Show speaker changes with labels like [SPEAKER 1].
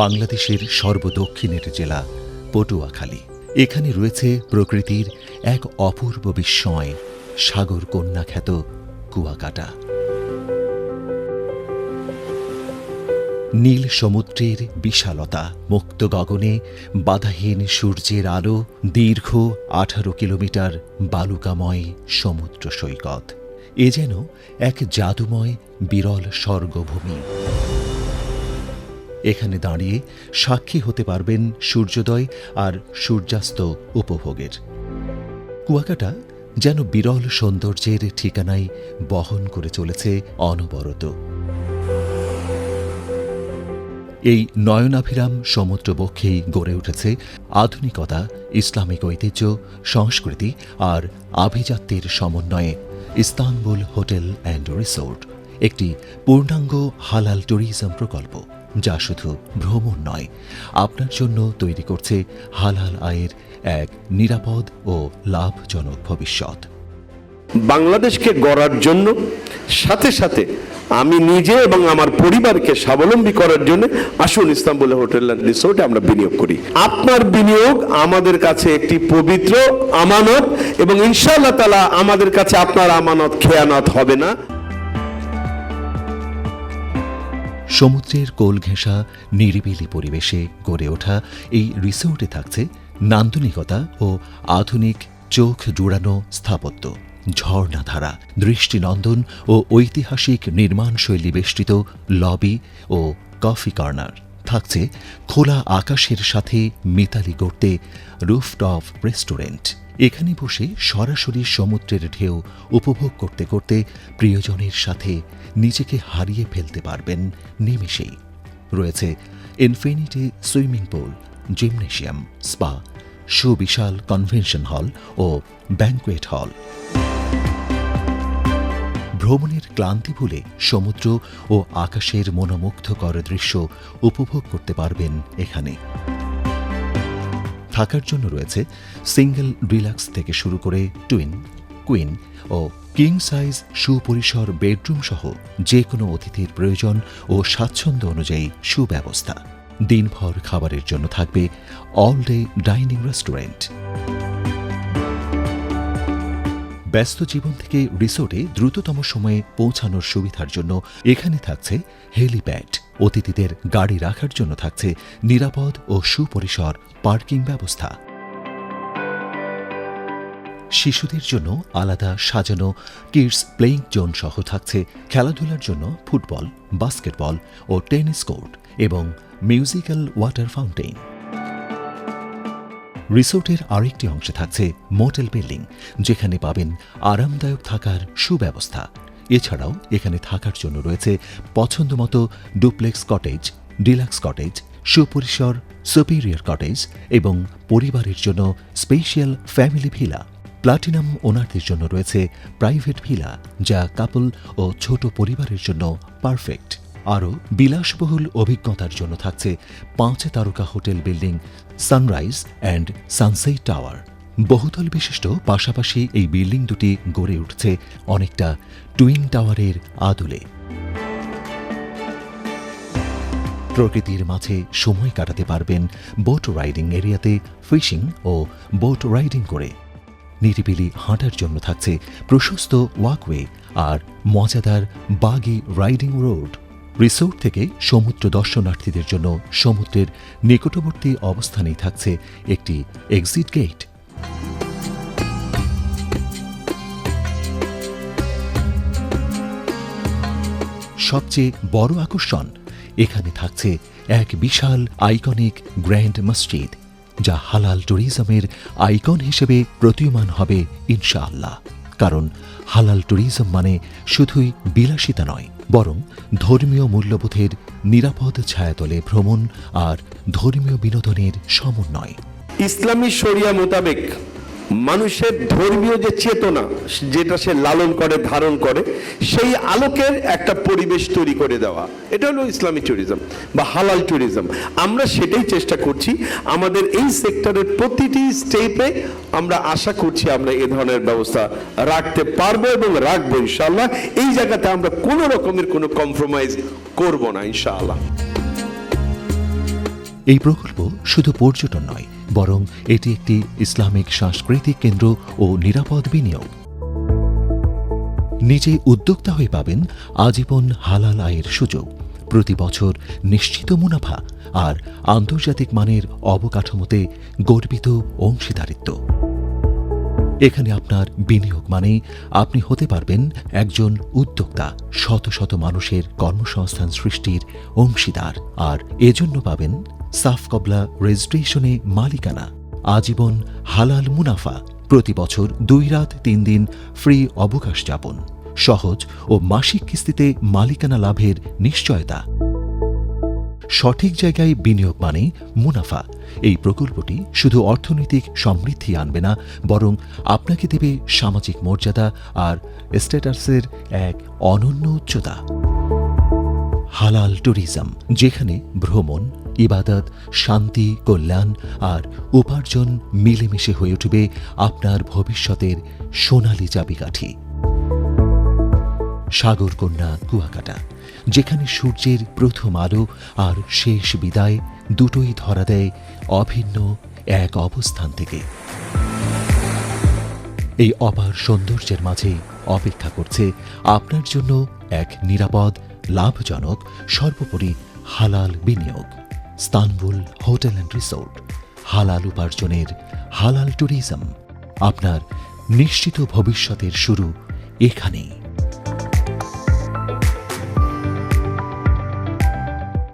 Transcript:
[SPEAKER 1] বাংলাদেশের সর্বদক্ষিণের জেলা পটুয়াখালী। এখানে রয়েছে প্রকৃতির এক অপূর্ব বিস্ময়, সাগর কন্যা খ্যাত কুয়াকাটা। নীল সমুদ্রের বিশালতা, মুক্ত গগনে বাধাহীন সূর্যের আলো, দীর্ঘ 18 কিলোমিটার বালুকাময় সমুদ্র সৈকত, এ যেন এক জাদুময় বিরল স্বর্গভূমি। এখানে দাঁড়িয়ে সাক্ষী হতে পারবেন সূর্যোদয় আর সূর্যাস্ত উপভোগের। কুয়াকাটা যেন বিরল সৌন্দর্যের ঠিকানাই বহন করে চলেছে অনবরত। এই নয়নাভিরাম সমুদ্রবক্ষেই গড়ে উঠেছে আধুনিকতা, ইসলামিক ঐতিহ্য, সংস্কৃতি আর আভিজাত্যের সমন্বয়ে ইস্তানবুল হোটেল অ্যান্ড রিসোর্ট, একটি পূর্ণাঙ্গ হালাল ট্যুরিজম প্রকল্প, যা শুধু ভ্রমণ নয়, আপনার জন্য তৈরি করছে হালাল আয়ের এক নিরাপদ ও লাভজনক ভবিষ্যৎ।
[SPEAKER 2] বাংলাদেশকে গড়ার জন্য সাথে সাথে আমি নিজে এবং আমার পরিবারকে স্বাবলম্বী করার জন্য আসুন ইস্তানবুল হোটেল অ্যান্ড রিসোর্টে আমরা বিনিয়োগ করি। আপনার বিনিয়োগ আমাদের কাছে একটি পবিত্র আমানত এবং ইনশাআল্লাহ তাআলা আমাদের কাছে আপনার আমানত খেয়ানত হবে না।
[SPEAKER 1] সমুদ্রের কোল ঘেঁষা নিরিবিলি পরিবেশে গড়ে ওঠা এই রিসোর্টে থাকছে নান্দনিকতা ও আধুনিক চোখ জুড়ানো স্থাপত্য, ঝর্ণাধারা, দৃষ্টিনন্দন ও ঐতিহাসিক নির্মাণশৈলী বেষ্টিত লবি ও কফি কর্নার। থাকছে খোলা আকাশের সাথে মিতালি গড়তে রুফটপ রেস্টুরেন্ট। এখানে বসে সরাসরি সমুদ্রের ঢেউ উপভোগ করতে করতে প্রিয়জনের সাথে নিজেকে হারিয়ে ফেলতে পারবেন নিমেষেই। রয়েছে infinity swimming pool, gymnasium, spa, সুবিশাল কনভেনশন হল ও ব্যাংকুয়েট হল। ভ্রমণের ক্লান্তি ভুলে সমুদ্র ও আকাশের মনোমুগ্ধকর দৃশ্য উপভোগ করতে পারবেন এখানে। থাকার জন্য রয়েছে সিঙ্গেল ডিলাক্স থেকে শুরু করে টুইন, কুইন ও কিং সাইজ সুপরিসর বেডরুম সহ যে কোনো অতিথির প্রয়োজন ও স্বাচ্ছন্দ্য অনুযায়ী সুব্যবস্থা। দিনভর খাবারের জন্য থাকবে অল ডে ডাইনিং রেস্টুরেন্ট। ব্যস্ত জীবন থেকে রিসোর্টে দ্রুততম সময়ে পৌঁছানোর সুবিধার জন্য এখানে থাকছে হেলিপ্যাড। অতিথিদের গাড়ি রাখার জন্য থাকছে নিরাপদ ও সুপরিসর পার্কিং ব্যবস্থা। শিশুদের জন্য আলাদা সাজানো কিডস প্লেইং জোন সহ থাকছে খেলাধুলার জন্য ফুটবল, বাস্কেটবল ও টেনিস কোর্ট এবং মিউজিক্যাল ওয়াটার ফাউন্টেইন। রিসোর্টের আরেকটি অংশে থাকছে মোটেল বিল্ডিং, যেখানে পাবেন আরামদায়ক থাকার সুব্যবস্থা। এছাড়াও এখানে থাকার জন্য রয়েছে পছন্দমতো ডুপ্লেক্স কটেজ, ডিলাক্স কটেজ, সুপরিসর সুপিরিয়র কটেজ এবং পরিবারের জন্য স্পেশাল ফ্যামিলি ভিলা। প্লাটিনাম ওনারদের জন্য রয়েছে প্রাইভেট ভিলা, যা কাপল ও ছোট পরিবারের জন্য পারফেক্ট। আরও বিলাসবহুল অভিজ্ঞতার জন্য থাকছে 5 তারকা hotel building sunrise and sunset tower. বহুতল বিশিষ্ট পাশাপাশি এই বিল্ডিং দুটি গড়ে উঠছে অনেকটা টুইন টাওয়ারের আদলে। প্রকৃতির মাঝে সময় কাটাতে পারবেন বোট রাইডিং এরিয়াতে ফিশিং ও বোট রাইডিং করে। নিরিবিলি হাঁটার জন্য থাকছে প্রশস্ত ওয়াকওয়ে আর মজাদার বাগি রাইডিং রোড। রিসোর্ট থেকে সমুদ্র দর্শনার্থীদের জন্য সমুদ্রের নিকটবর্তী অবস্থানেই থাকছে একটি এক্সিট গেট। সবচেয়ে বড় আকর্ষণ, এখানে থাকছে এক বিশাল আইকনিক গ্র্যান্ড মসজিদ, যা হালাল ট্যুরিজমের আইকন হিসেবে প্রতীয়মান হবে ইনশাআল্লাহ। কারণ হালাল ট্যুরিজম মানে শুধুই বিলাসিতা নয়, বরং ধর্মীয় মূল্যবোধের নিরাপদ ছায়াতলে ভ্রমণ আর ধর্মীয় বিনোদনের সমন্বয়।
[SPEAKER 2] ইসলামী শরিয়া মোতাবেক মানুষের ধর্মীয় যে চেতনা, যেটা সে লালন করে, ধারণ করে, সেই আলোকের একটা পরিবেশ তৈরি করে দেওয়া, এটা হলো ইসলামী ট্যুরিজম বা হালাল ট্যুরিজম। আমরা সেটাই চেষ্টা করছি। আমাদের এই সেক্টরের প্রতিটি স্টেপে আমরা আশা করছি আমরা এ ধরনের ব্যবস্থা রাখতে পারবো এবং রাখবো ইনশাআল্লাহ। এই জায়গাতে আমরা কোনো রকমের কোনো কম্প্রোমাইজ করব না ইনশাআল্লাহ।
[SPEAKER 1] এই প্রকল্প শুধু পর্যটন নয়, বরং এটি একটি ইসলামিক সাংস্কৃতিক কেন্দ্র ও নিরাপদ বিনিয়োগ। নিজে উদ্যোক্তা হয়ে পাবেন আজীবন হালাল আয়ের সুযোগ, প্রতি বছর নিশ্চিত মুনাফা আর আন্তর্জাতিক মানের অবকাঠামোতে গর্বিত অংশীদারিত্ব। এখানে আপনার বিনিয়োগ মানে আপনি হতে পারবেন একজন উদ্যোক্তা, শত শত মানুষের কর্মসংস্থান সৃষ্টির অংশীদার, আর এজন্য পাবেন সাফ কবলা রেজিস্ট্রেশনে মালিকানা, আজীবন হালাল মুনাফা, প্রতি বছর 2 রাত 3 দিন ফ্রি অবকাশ যাপন, সহজ ও মাসিক কিস্তিতে মালিকানা লাভের নিশ্চয়তা। সঠিক জায়গায় বিনিয়োগ মানে মুনাফা। এই প্রকল্পটি শুধু অর্থনৈতিক সমৃদ্ধি আনবে না, বরং আপনাকে দেবে সামাজিক মর্যাদা আর স্ট্যাটাসের এক অনন্য উচ্চতা। হালাল ট্যুরিজম, যেখানে ভ্রমণ, ইবাদত, শান্তি, কল্যাণ আর উপার্জন মিলেমিশে হয়ে উঠবে আপনার ভবিষ্যতের সোনালী চাবিকাঠি। সাগরকন্যা কুয়াকাটা, যেখানে সূর্যের প্রথম আলো আর শেষ বিদায় দুটোই ধরা দেয় অভিন্ন এক অবস্থান থেকে। এই অপার সৌন্দর্যের মাঝে অপেক্ষা করছে আপনার জন্য এক নিরাপদ, লাভজনক, সর্বোপরি হালাল বিনিয়োগ। ইস্তানবুল হোটেল অ্যান্ড রিসোর্ট, হালাল উপার্জনের হালাল ট্যুরিজম। আপনার নিশ্চিত ভবিষ্যতের শুরু এখানেই।